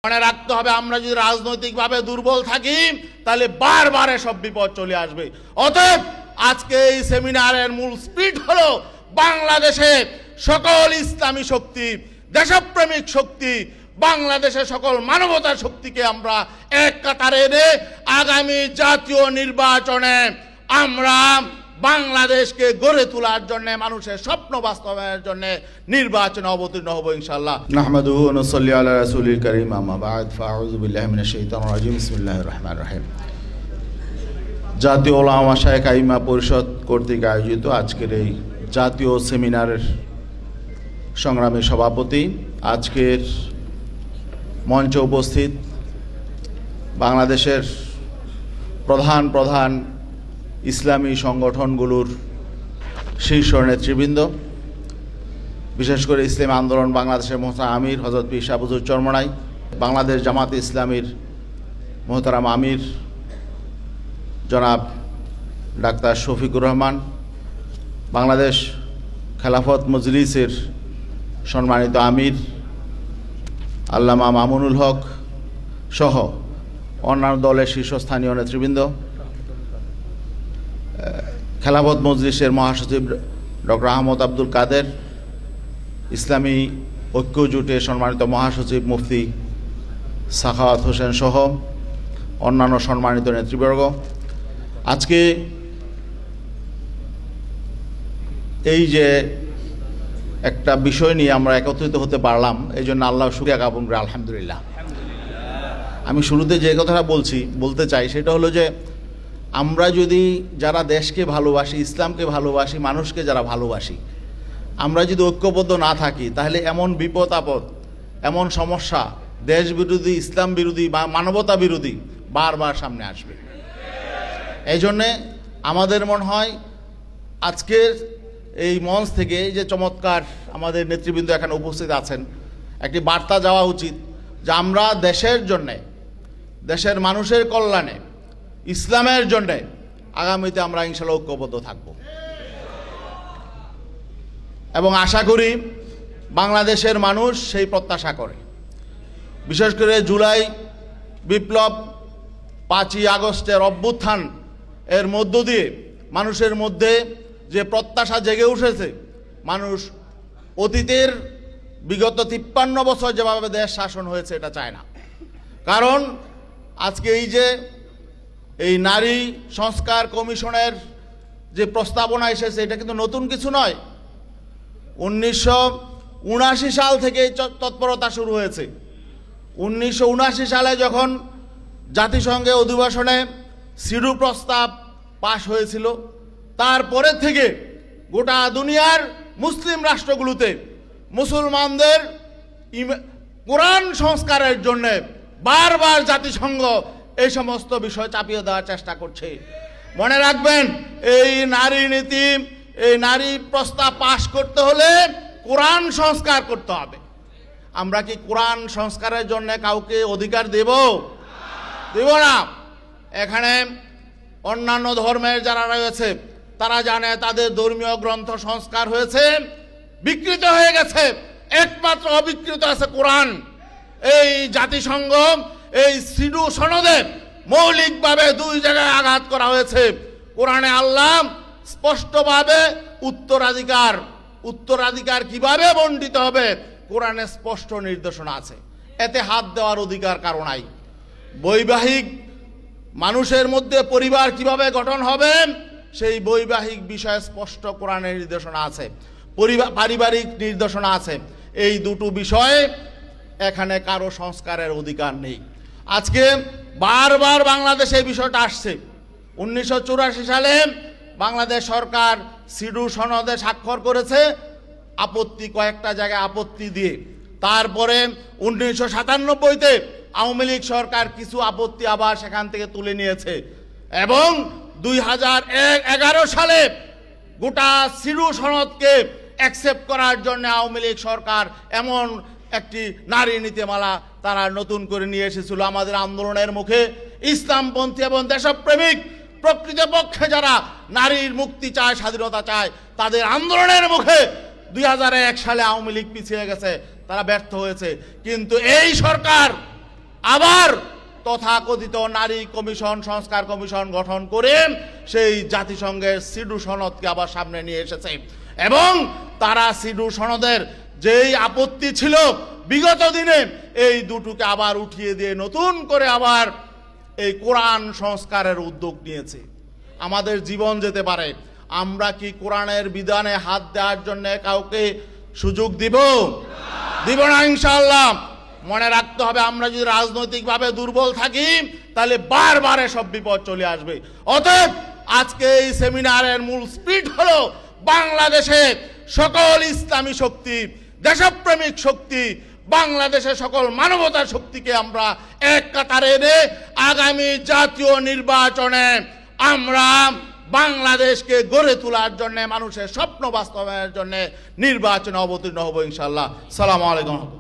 মনে রাখতে হবে, আমরা যদি রাজনৈতিকভাবে দুর্বল থাকি তাহলে বারবার সব বিপদ চলে আসবে। অতএব আজকে এই সেমিনারের মূল স্পিরিট হলো বাংলাদেশে সকল ইসলামী শক্তি, দেশপ্রেমিক শক্তি, বাংলাদেশের সকল মানবতার শক্তিকে আমরা এক কাতারে এনে আগামী জাতীয় নির্বাচনে আমরা বাংলাদেশকে গড়ে তোলার জন্য, মানুষের স্বপ্ন বাস্তবায়নের জন্য নির্বাচনে অবতীর্ণ হব ইনশাআল্লাহ। নাহমাদুহু ওয়া নুসাল্লি আলা রাসূলিল কারীম, আম্মা বা'দ, ফাআউযু বিল্লাহি মিনাশ শাইতানির রাজীম, বিসমিল্লাহির রহমানির রহিম। জাতীয় উলামা মাশায়েখ আইম্মা পরিষদ কর্তৃক আয়োজিত আজকের এই জাতীয় সেমিনারের সংগ্রামী সভাপতি, আজকের মঞ্চে উপস্থিত বাংলাদেশের প্রধান প্রধান ইসলামী সংগঠনগুলোর শীর্ষ নেতৃবৃন্দ, বিশেষ করে ইসলামী আন্দোলন বাংলাদেশের মোহতারাম আমির হযরত পীর শাহ হুজুর চরমনাই, বাংলাদেশ জামাতে ইসলামীর মোহতারাম আমির জনাব ডাক্তার শফিকুর রহমান, বাংলাদেশ খেলাফত মজলিসের সম্মানিত আমির আল্লামা মামুনুল হক সহ অন্যান্য দলের শীর্ষস্থানীয় নেতৃবৃন্দ, খেলাফত মজলিসের মহাসচিব ডক্টর আহমদ আব্দুল কাদের, ইসলামী ঐক্য জোটের সম্মানিত মহাসচিব মুফতি সাখাওয়াত হোসেন সহ অন্যান্য সম্মানিত নেতৃবর্গ, আজকে এই যে একটা বিষয় নিয়ে আমরা একত্রিত হতে পারলাম, এই জন্য আল্লাহ শুকরিয়া জ্ঞাপন করি, আলহামদুলিল্লাহ। আমি শুরুতে যে কথাটা বলতে চাই সেটা হলো যে আমরা যদি যারা দেশকে ভালোবাসি, ইসলামকে ভালোবাসি, মানুষকে যারা ভালোবাসি, আমরা যদি ঐক্যবদ্ধ না থাকি তাহলে এমন বিপদ আপদ, এমন সমস্যা, দেশ বিরোধী, ইসলাম বিরোধী বা মানবতা বিরোধী বারবার সামনে আসবে। এই জন্যে আমাদের মনে হয় আজকের এই মঞ্চ থেকে যে চমৎকার আমাদের নেতৃবৃন্দ এখানে উপস্থিত আছেন, একটি বার্তা যাওয়া উচিত যে আমরা দেশের জন্যে, দেশের মানুষের কল্যাণে, ইসলামের জন্যে আগামীতে আমরা ইনশাআল্লাহ ঐক্যবদ্ধ থাকব এবং আশা করি বাংলাদেশের মানুষ সেই প্রত্যাশা করে। বিশেষ করে জুলাই বিপ্লব, 5ই আগস্টের অভ্যুত্থান এর মধ্য দিয়ে মানুষের মধ্যে যে প্রত্যাশা জেগে উঠেছে, মানুষ অতীতের বিগত 53 বছর যেভাবে দেশ শাসন হয়েছে এটা চায় না। কারণ আজকে এই নারী সংস্কার কমিশনের যে প্রস্তাবনা এসেছে এটা কিন্তু নতুন কিছু নয়। 1979 সাল থেকে তৎপরতা শুরু হয়েছে। 1979 সালে যখন জাতিসংঘে অধিবেশনে সিডু প্রস্তাব পাশ হয়েছিল, তারপরে থেকে গোটা দুনিয়ার মুসলিম রাষ্ট্রগুলোতে মুসলমানদের কোরআন সংস্কারের জন্য বারবার জাতিসংঘ এই সমস্ত বিষয় চাপিয়ে দেওয়ার চেষ্টা করছে। মনে রাখবেন, এই নারী নীতি, এই নারী প্রস্তাব পাশ করতে হলে কোরআন সংস্কার করতে হবে। আমরা কি কোরআন সংস্কারের জন্য কাউকে অধিকার দেব না? এখানে অন্যান্য ধর্মের যারা রয়েছে তারা জানে তাদের ধর্মীয় গ্রন্থ সংস্কার হয়েছে, বিকৃত হয়ে গেছে, একমাত্র অবিকৃত আছে কোরআন। এই জাতিসংঘ এই সিডু সনদে মৌলিকভাবে 2 জায়গায় আঘাত করা হয়েছে। কোরআনে আল্লাহ স্পষ্টভাবে উত্তরাধিকার কিভাবে বণ্টিত হবে কোরআনে স্পষ্ট নির্দেশনা আছে, এতে হাত দেওয়ার অধিকার কারো নাই। বৈবাহিক মানুষের মধ্যে পরিবার কিভাবে গঠন হবে সেই বৈবাহিক বিষয়ে স্পষ্ট কোরআনের নির্দেশনা আছে, পারিবারিক নির্দেশনা আছে। এই দুটো বিষয়ে এখানে কারো সংস্কারের অধিকার নেই। আজকে বারবার বাংলাদেশে এই বিষয়টা আসছে। 1984 সালে বাংলাদেশ সরকার সিডু সনদে স্বাক্ষর করেছে, আপত্তি কয়েকটা জায়গায় আপত্তি দিয়ে। তারপরে 1997-তে আওয়ামী লীগ সরকার কিছু আপত্তি আবার সেখান থেকে তুলে নিয়েছে এবং 2011 সালে গোটা সিডু সনদকে অ্যাকসেপ্ট করার জন্য আওয়ামী লীগ সরকার এমন একটি নারী নীতিমালা তারা নতুন করে নিয়ে এসেছিল। আমাদের আন্দোলনের মুখে ইসলামপন্থী এবং দেশপ্রেমিক প্রকৃতপক্ষে যারা নারীর মুক্তি চায়, স্বাধীনতা চায়, তাদের আন্দোলনের মুখে 2001 সালে আওয়ামী লীগ পিছিয়ে গেছে, তারা ব্যর্থ হয়েছে। কিন্তু এই সরকার আবার তথাকথিত নারী কমিশন, সংস্কার কমিশন গঠন করে সেই জাতিসংঘের সিডু সনদকে আবার সামনে নিয়ে এসেছে। এবং তারা সিডু সনদের যেই আপত্তি ছিল বিগত দিনে, এই দুটোকে আবার উঠিয়ে দিয়ে নতুন করে আবার এই কোরআন সংস্কারের উদ্যোগ নিয়েছে। আমাদের জীবন যেতে পারে, আমরা কি কোরআনের বিধানে হাত দেওয়ার জন্য কাউকে সুযোগ দিব না ইনশাআল্লাহ। মনে রাখতে হবে, আমরা যদি রাজনৈতিকভাবে দুর্বল থাকি তাহলে বারবার সব বিপদ চলে আসবে। অতএব আজকে এই সেমিনারের মূল স্পিরিট হলো বাংলাদেশে সকল ইসলামী শক্তি, দেশপ্রেমিক শক্তি, বাংলাদেশের সকল মানবতার শক্তিকে আমরা এক কাতারে এনে আগামী জাতীয় নির্বাচনে আমরা বাংলাদেশকে গড়ে তোলার জন্য, মানুষের স্বপ্ন বাস্তবায়নের জন্য নির্বাচনে অবতীর্ণ হব ইনশাআল্লাহ। সালামু আলাইকুম।